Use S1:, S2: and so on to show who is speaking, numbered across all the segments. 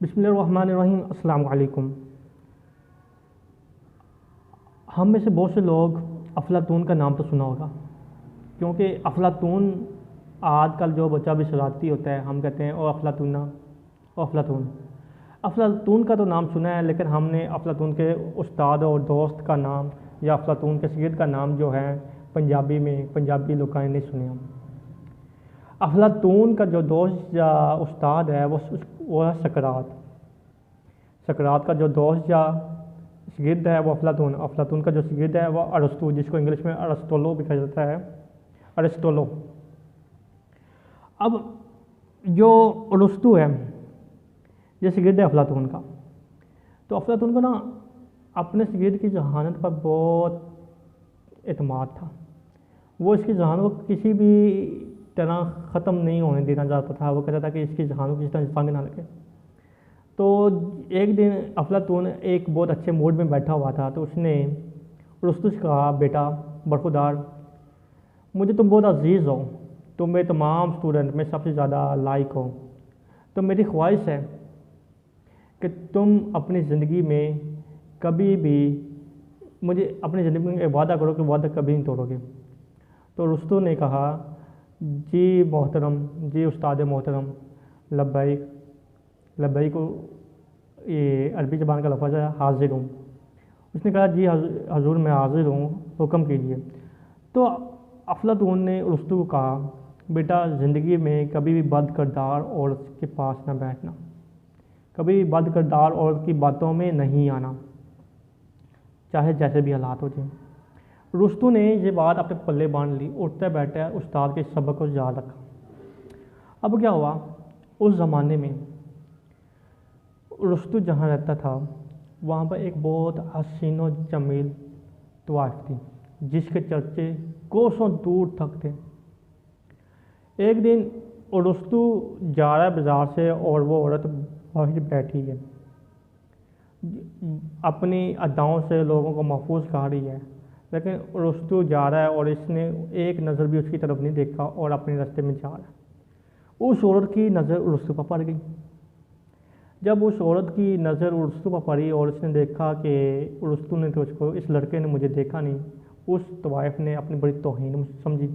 S1: बिस्मिल्लाहिर्रहमानिर्रहीम। अस्सलाम वालेकुम। हम में से बहुत से लोग अफलातून का नाम तो सुना होगा, क्योंकि अफलातून आजकल जो बच्चा भी शरारती होता है हम कहते हैं ओ अफलातूना, ओ अफलातून। अफलातून का तो नाम सुना है, लेकिन हमने अफलातून के उस्ताद और दोस्त का नाम या अफलातून के सैयद का नाम जो है पंजाबी में पंजाबी लोग नहीं सुने हम। अफलातून का जो दोस्त या उस्ताद है वो है सकरात। सकरात का जो दोस्त या शागिर्द है वो अफलातून। अफलातून का जो शागिर्द है वो अरस्तू, जिसको इंग्लिश में अरस्तोलो भी कहा जाता है, अरस्तोलो। अब जो अरस्तू है ये शागिर्द है अफलातून का। तो अफलातून को ना अपने शागिर्द की जहानत पर बहुत एतमाद था। वो इसकी जहानत को किसी भी तरह ख़त्म नहीं होने देना चाहता था। वो कहता था कि इसकी जहानत को किसी तरह जंग ना लगे। तो एक दिन अफलातून एक बहुत अच्छे मूड में बैठा हुआ था, तो उसने अरस्तू से कहा, बेटा बरखुदार, मुझे तुम बहुत अजीज़ हो, तुम मेरे तमाम स्टूडेंट में सबसे ज़्यादा लाइक हो। तो मेरी ख्वाहिश है कि तुम अपनी ज़िंदगी में कभी भी मुझे अपनी ज़िंदगी में एक वादा करो कि वादा कभी नहीं तोड़ोगे। तो अरस्तू ने कहा, जी मोहतरम, जी उस्ताद मोहतरम, लब्बैक। लब्बैक को ये अरबी ज़बान का लफ्ज़ है हाजिर हूँ। उसने कहा, जी हजूर मैं हाजिर हूँ, हुक्म कीजिए। तो अफलातून ने अरस्तू को कहा, बेटा ज़िंदगी में कभी भी बद किरदार औरत के पास ना बैठना, कभी भी बद किरदार औरत की बातों में नहीं आना, चाहे जैसे भी हालात हो जाए। अरस्तू ने ये बात अपने पल्ले बांध ली, उठते बैठे उस्ताद के सबक को याद रखा। अब क्या हुआ, उस ज़माने में अरस्तू जहाँ रहता था वहाँ पर एक बहुत हसीन व जमील तवाइफ थी, जिसके चर्चे कोसों दूर तक थे। एक दिन अरस्तू जा रहा है बाज़ार से और वो औरत बाहर बैठी है, अपनी अदाओं से लोगों को महफूज कर रही है। लेकिन अरस्तू जा रहा है और इसने एक नज़र भी उसकी तरफ नहीं देखा और अपने रास्ते में जा रहा है। उस औरत की नज़र अरस्तू पर पड़ गई। जब उस औरत की नज़र अरस्तू पर पड़ी और उसने देखा कि अरस्तू ने तो उसको, इस लड़के ने मुझे देखा नहीं, उस तवाइफ ने अपनी बड़ी तौहीन समझी।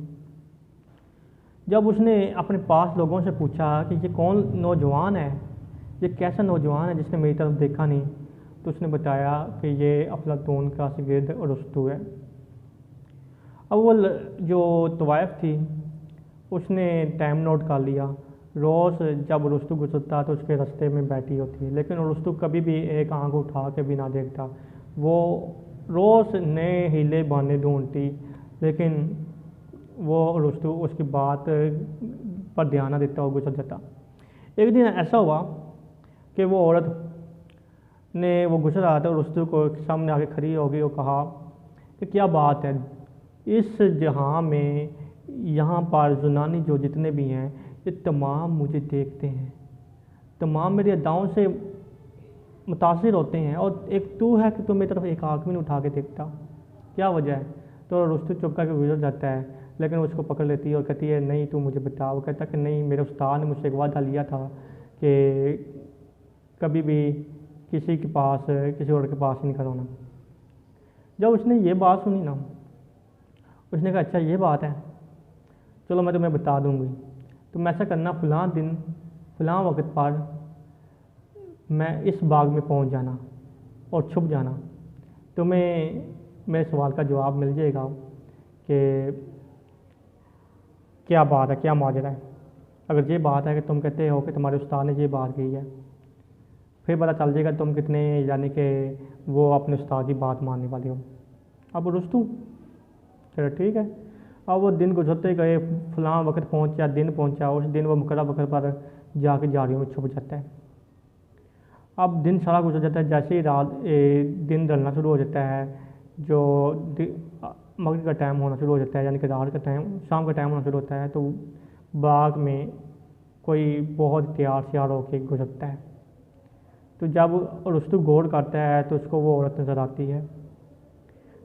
S1: जब उसने अपने पास लोगों से पूछा कि ये कौन नौजवान है, ये कैसा नौजवान है जिसने मेरी तरफ देखा नहीं, तो उसने बताया कि ये अफलातून का शागिर्द अरस्तू है। अब वो जो तवाइफ थी उसने टाइम नोट कर लिया। रोज़ जब अरस्तू गुजरता तो उसके रास्ते में बैठी होती है, लेकिन अरस्तू कभी भी एक आंख उठा के भी ना देखता। वो रोज़ नए हीले बहाने ढूंढती, लेकिन वो अरस्तू उसकी बात पर ध्यान ना देता और गुजर जाता। एक दिन ऐसा हुआ कि वो औरत ने, वो गुजर रहा था, अरस्तू को सामने आके खड़ी हो गई और कहा कि क्या बात है, इस जहां में यहाँ पर जुनानी जो जितने भी हैं ये तमाम मुझे देखते हैं, तमाम मेरी अदाओं से मुतासिर होते हैं, और एक तू है कि तू मेरी तरफ एक आँख भी नहीं उठा के देखता, क्या वजह है? तो अरस्तू चुप करके गुजर जाता है, लेकिन उसको पकड़ लेती है और कहती है, नहीं तू मुझे बता। वो कहता कि नहीं, मेरे उस्ताद ने मुझसे एक वादा लिया था कि कभी भी किसी के पास, किसी और के पास नहीं खड़ोना। जब उसने ये बात सुनी ना, उसने कहा, अच्छा ये बात है, चलो मैं तुम्हें बता दूंगी। तुम ऐसा करना, फ़लाँ दिन फ़लाँ वक्त पर मैं इस बाग में पहुंच जाना और छुप जाना, तुम्हें मेरे सवाल का जवाब मिल जाएगा कि क्या बात है, क्या माजरा है। अगर ये बात है कि तुम कहते हो कि तुम्हारे उस्ताद ने ये बात कही है, फिर पता चल जाएगा तुम कितने, यानी कि वो अपने उस्ताद की बात मानने वाले हो। अब अरस्तू चलो ठीक है। अब वो दिन गुजरते गए, फ़लाँ वक्त पहुंचा, दिन पहुंचा, उस दिन वो मुकर्रर वक्त पर जाके झाड़ियों में छुप जाता है। अब दिन सारा गुजर जाता है, जैसे ही दिन ढलना शुरू हो जाता है, जो मगरिब का टाइम होना शुरू हो जाता है, यानी कि रात का टाइम, शाम का टाइम होना शुरू होता है, तो बाग में कोई बहुत तैयार श्यार होकर गुजरता है। तो जब अरस्तू गौर करता है तो उसको वो औरत नज़र आती है।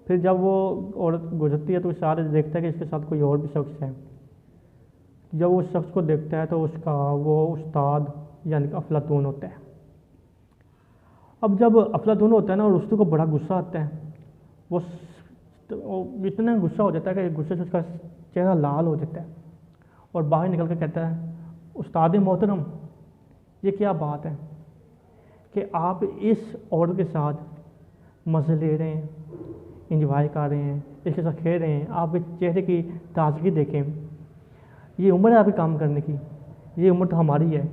S1: फिर जब वो औरत गुजरती है तो सारे देखता है कि इसके साथ कोई और भी शख्स है। जब उस शख्स को देखता है तो उसका वो उस्ताद यानी कि अफलातून होता है। अब जब अफलातून होता है ना, और रुस्तु को बड़ा गुस्सा आता है, वो इतना गुस्सा हो जाता है कि गुस्से से उसका चेहरा लाल हो जाता है और बाहर निकल कर कहता है, उस्ताद मोहतरम, ये क्या बात है कि आप इस औरत के साथ मज़े ले रहे हैं, इंजॉय कर रहे हैं, इसके साथ खेल रहे हैं, आप इस चेहरे की ताजगी देखें, ये उम्र है आपकी काम करने की, ये उम्र तो हमारी है,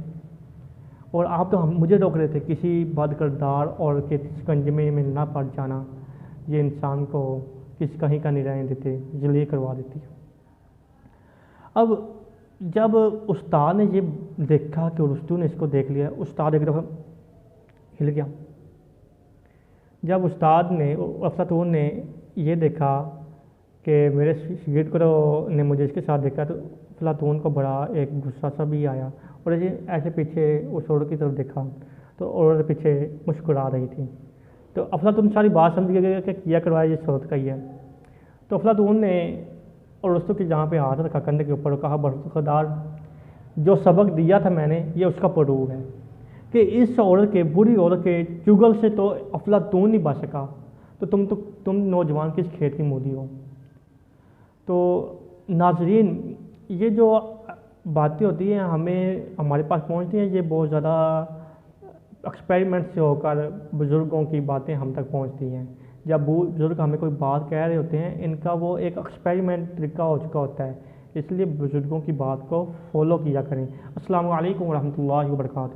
S1: और आप तो मुझे रोक रहे थे किसी बद किरदार और के शिकंजे में ना पड़ जाना, ये इंसान को किसी कहीं का नहीं रहने देते, जलील करवा देती है। अब जब उस्ताद ने ये देखा कि रुस्तु ने इसको देख लिया, उस्ताद एक दफ़ा हिल गया। जब उस्ताद ने, अफलातून ने ये देखा कि मेरे शागिर्द को ने मुझे इसके साथ देखा, तो अफलातून को बड़ा एक गुस्सा सा भी आया, और ये ऐसे पीछे उस औरत की तरफ देखा तो औरत पीछे मुस्कुरा रही थी। तो अफलातून सारी बात समझ गया कि किया करवाया ये औरत का ही है। तो अफलातून ने और रुस्तु की जहाँ पे हाथ रखा कंधे के ऊपर, कहा, बरखुरदार, जो सबक दिया था मैंने, ये उसका प्रूफ है कि इस औरत के, बुरी औरत के चुगल से तो अफलातून नहीं बच सका, तो तुम नौजवान किस खेत की मूली हो। तो नाजरीन, ये जो बातें होती हैं हमें हमारे पास पहुंचती हैं, ये बहुत ज़्यादा एक्सपेरिमेंट से होकर बुज़ुर्गों की बातें हम तक पहुंचती हैं। जब बुज़ुर्ग हमें कोई बात कह रहे होते हैं, इनका वो एक एक्सपेरिमेंट तरीका हो चुका होता है, इसलिए बुज़ुर्गों की बात को फॉलो किया करें। अस्सलामु अलैकुम वरहमतुल्लाहि वबरकातुहू।